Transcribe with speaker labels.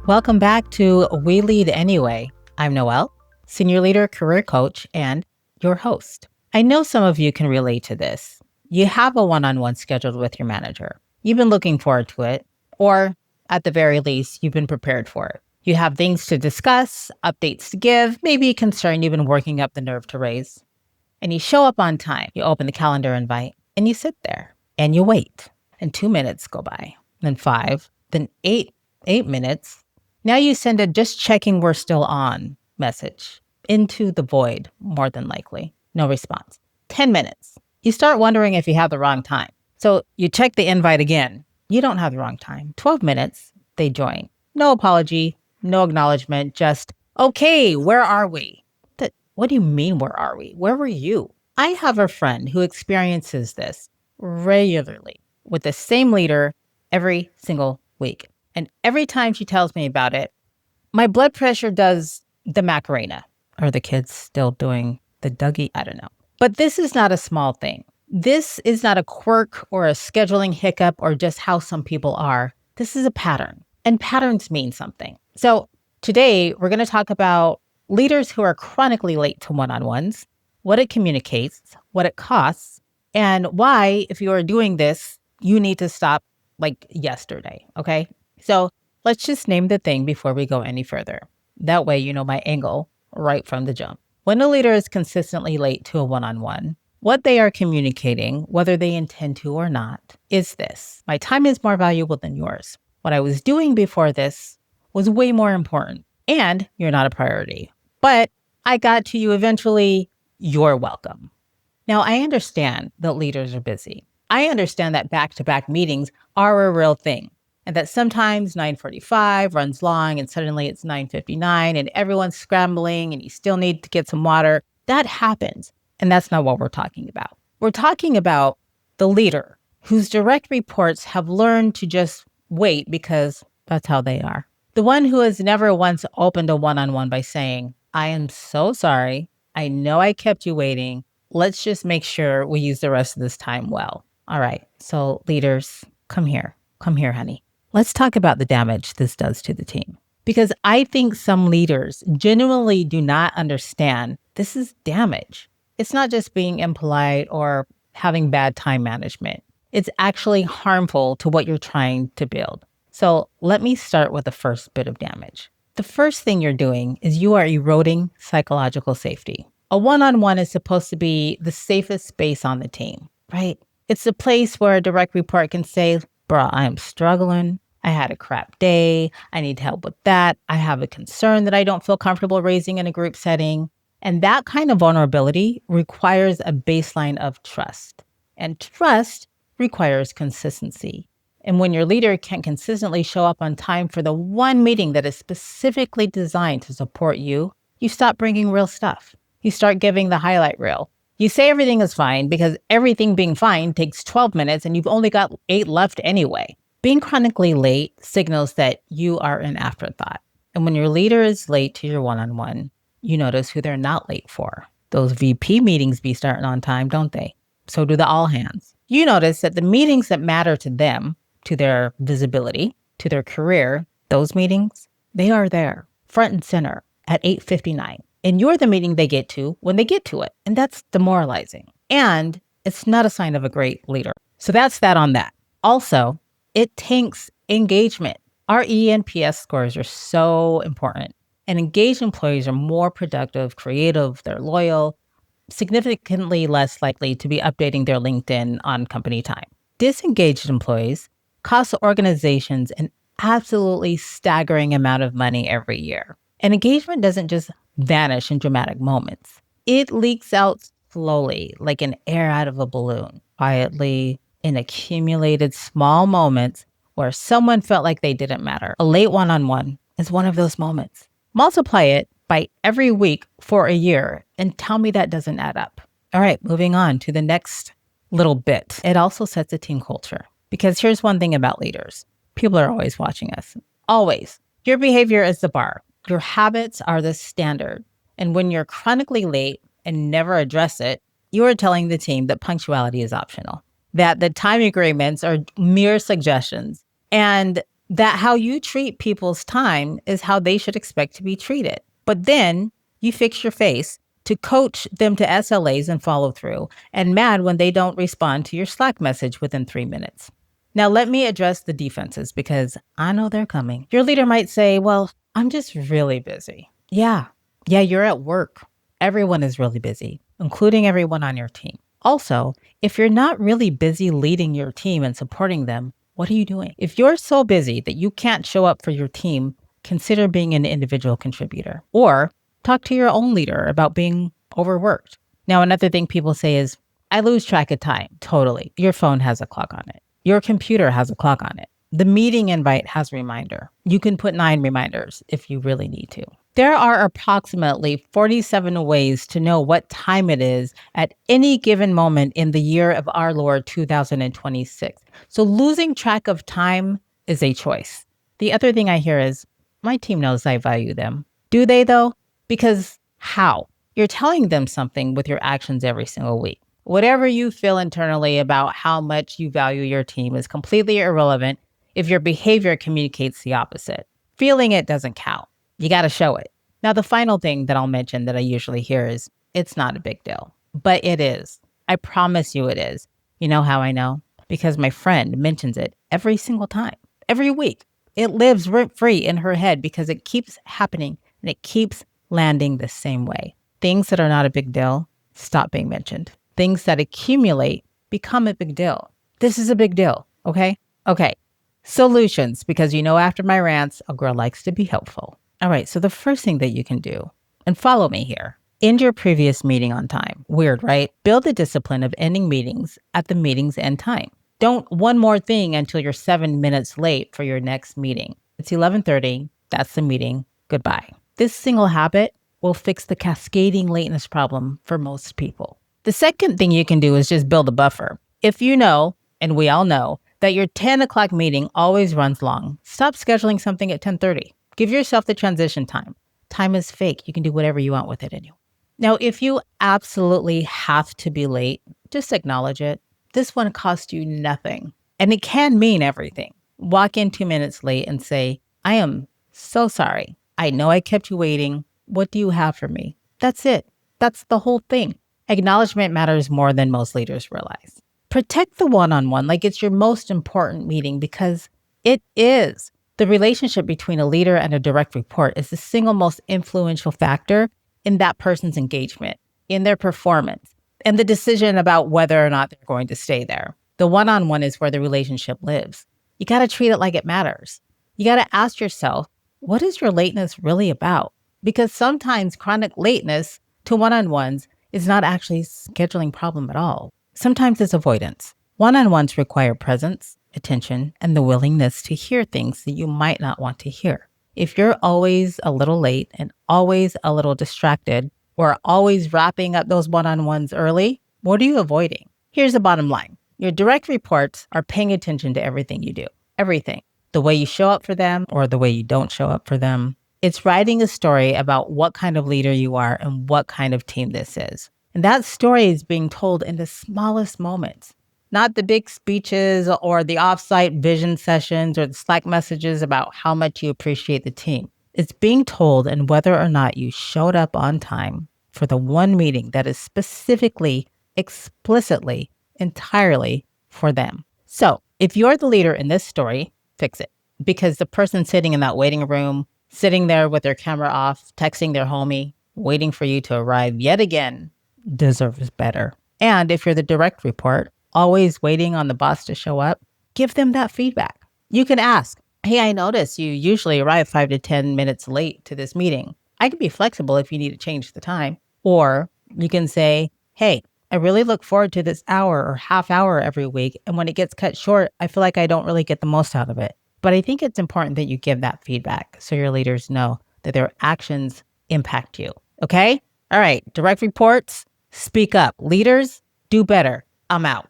Speaker 1: Welcome back to We Lead Anyway. I'm Noelle, Senior Leader Career Coach and your host. I know some of you can relate to this. You have a one-on-one scheduled with your manager. You've been looking forward to it, or at the very least, you've been prepared for it. You have things to discuss, updates to give, maybe a concern you've been working up the nerve to raise. And you show up on time. You open the calendar invite and you sit there and you wait. And 2 minutes go by, then 5, then 8 minutes. Now you send a just checking we're still on message into the void, more than likely. No response. 10 minutes. You start wondering if you have the wrong time. So you check the invite again. You don't have the wrong time. 12 minutes, they join. No apology, no acknowledgement, just, okay, where are we? What do you mean, where are we? Where were you? I have a friend who experiences this regularly with the same leader every single week. And every time she tells me about it, my blood pressure does the Macarena. Are the kids still doing the Dougie? I don't know. But this is not a small thing. This is not a quirk or a scheduling hiccup or just how some people are. This is a pattern. And patterns mean something. So today we're going to talk about leaders who are chronically late to one-on-ones, what it communicates, what it costs, and why, if you are doing this, you need to stop like yesterday, okay? So let's just name the thing before we go any further. That way you know my angle right from the jump. When a leader is consistently late to a one-on-one, what they are communicating, whether they intend to or not, is this: my time is more valuable than yours. What I was doing before this was way more important, and you're not a priority. But I got to you eventually. You're welcome. Now, I understand that leaders are busy. I understand that back-to-back meetings are a real thing, and that sometimes 9:45 runs long and suddenly it's 9:59 and everyone's scrambling and you still need to get some water. That happens, and that's not what we're talking about. We're talking about the leader whose direct reports have learned to just wait because that's how they are. The one who has never once opened a one-on-one by saying, I am so sorry. I know I kept you waiting. Let's just make sure we use the rest of this time well. All right. So leaders, come here. Come here, honey. Let's talk about the damage this does to the team. Because I think some leaders genuinely do not understand this is damage. It's not just being impolite or having bad time management. It's actually harmful to what you're trying to build. So let me start with the first bit of damage. The first thing you're doing is you are eroding psychological safety. A one-on-one is supposed to be the safest space on the team, right? It's the place where a direct report can say, bruh, I am struggling. I had a crap day. I need help with that. I have a concern that I don't feel comfortable raising in a group setting. And that kind of vulnerability requires a baseline of trust. And trust requires consistency. And when your leader can't consistently show up on time for the one meeting that is specifically designed to support you, you stop bringing real stuff. You start giving the highlight reel. You say everything is fine because everything being fine takes 12 minutes and you've only got 8 left anyway. Being chronically late signals that you are an afterthought. And when your leader is late to your one-on-one, you notice who they're not late for. Those VP meetings be starting on time, don't they? So do the all hands. You notice that the meetings that matter to them, to their visibility, to their career, those meetings, they are there, front and center at 8:59. And you're the meeting they get to when they get to it. And that's demoralizing. And it's not a sign of a great leader. So that's that on that. Also, it tanks engagement. Our eNPS scores are so important. And engaged employees are more productive, creative, they're loyal, significantly less likely to be updating their LinkedIn on company time. Disengaged employees cost organizations an absolutely staggering amount of money every year. And engagement doesn't just vanish in dramatic moments. It leaks out slowly, like an air out of a balloon, quietly, in accumulated small moments where someone felt like they didn't matter. A late one-on-one is one of those moments. Multiply it by every week for a year and tell me that doesn't add up. All right, moving on to the next little bit. It also sets a team culture. Because here's one thing about leaders. People are always watching us. Always. Your behavior is the bar. Your habits are the standard. And when you're chronically late and never address it, you are telling the team that punctuality is optional, that the time agreements are mere suggestions, and that how you treat people's time is how they should expect to be treated. But then you fix your face to coach them to SLAs and follow through, and mad when they don't respond to your Slack message within 3 minutes. Now, let me address the defenses because I know they're coming. Your leader might say, well, I'm just really busy. Yeah, you're at work. Everyone is really busy, including everyone on your team. Also, if you're not really busy leading your team and supporting them, what are you doing? If you're so busy that you can't show up for your team, consider being an individual contributor or talk to your own leader about being overworked. Now, another thing people say is, I lose track of time. Totally. Your phone has a clock on it. Your computer has a clock on it. The meeting invite has a reminder. You can put 9 reminders if you really need to. There are approximately 47 ways to know what time it is at any given moment in the year of our Lord 2026. So losing track of time is a choice. The other thing I hear is, my team knows I value them. Do they though? Because how? You're telling them something with your actions every single week. Whatever you feel internally about how much you value your team is completely irrelevant if your behavior communicates the opposite. Feeling it doesn't count. You got to show it. Now, the final thing that I'll mention that I usually hear is, it's not a big deal, but it is. I promise you it is. You know how I know? Because my friend mentions it every single time, every week. It lives rent free in her head because it keeps happening and it keeps landing the same way. Things that are not a big deal stop being mentioned. Things that accumulate become a big deal. This is a big deal, okay? Okay. Solutions, because you know after my rants, a girl likes to be helpful. All right, so the first thing that you can do, and follow me here, end your previous meeting on time. Weird, right? Build the discipline of ending meetings at the meeting's end time. Don't one more thing until you're 7 minutes late for your next meeting. It's 11:30, that's the meeting, goodbye. This single habit will fix the cascading lateness problem for most people. The second thing you can do is just build a buffer. If you know, and we all know, that your 10 o'clock meeting always runs long, stop scheduling something at 10:30. Give yourself the transition time. Time is fake. You can do whatever you want with it anyway. Now, if you absolutely have to be late, just acknowledge it. This one costs you nothing, and it can mean everything. Walk in 2 minutes late and say, I am so sorry. I know I kept you waiting. What do you have for me? That's it. That's the whole thing. Acknowledgement matters more than most leaders realize. Protect the one-on-one like it's your most important meeting because it is. The relationship between a leader and a direct report is the single most influential factor in that person's engagement, in their performance, and the decision about whether or not they're going to stay there. The one-on-one is where the relationship lives. You got to treat it like it matters. You got to ask yourself, what is your lateness really about? Because sometimes chronic lateness to one-on-ones is not actually a scheduling problem at all. Sometimes it's avoidance. One-on-ones require presence, attention, and the willingness to hear things that you might not want to hear. If you're always a little late and always a little distracted or always wrapping up those one-on-ones early, what are you avoiding? Here's the bottom line. Your direct reports are paying attention to everything you do. Everything. The way you show up for them or the way you don't show up for them. It's writing a story about what kind of leader you are and what kind of team this is. And that story is being told in the smallest moments, not the big speeches or the offsite vision sessions or the Slack messages about how much you appreciate the team. It's being told in whether or not you showed up on time for the one meeting that is specifically, explicitly, entirely for them. So if you're the leader in this story, fix it. Because the person sitting in that waiting room, sitting there with their camera off, texting their homie, waiting for you to arrive yet again, deserves better. And if you're the direct report, always waiting on the boss to show up, give them that feedback. You can ask, hey, I notice you usually arrive 5 to 10 minutes late to this meeting. I can be flexible if you need to change the time. Or you can say, hey, I really look forward to this hour or half hour every week. And when it gets cut short, I feel like I don't really get the most out of it. But I think it's important that you give that feedback so your leaders know that their actions impact you. Okay? All right. Direct reports, speak up. Leaders, do better. I'm out.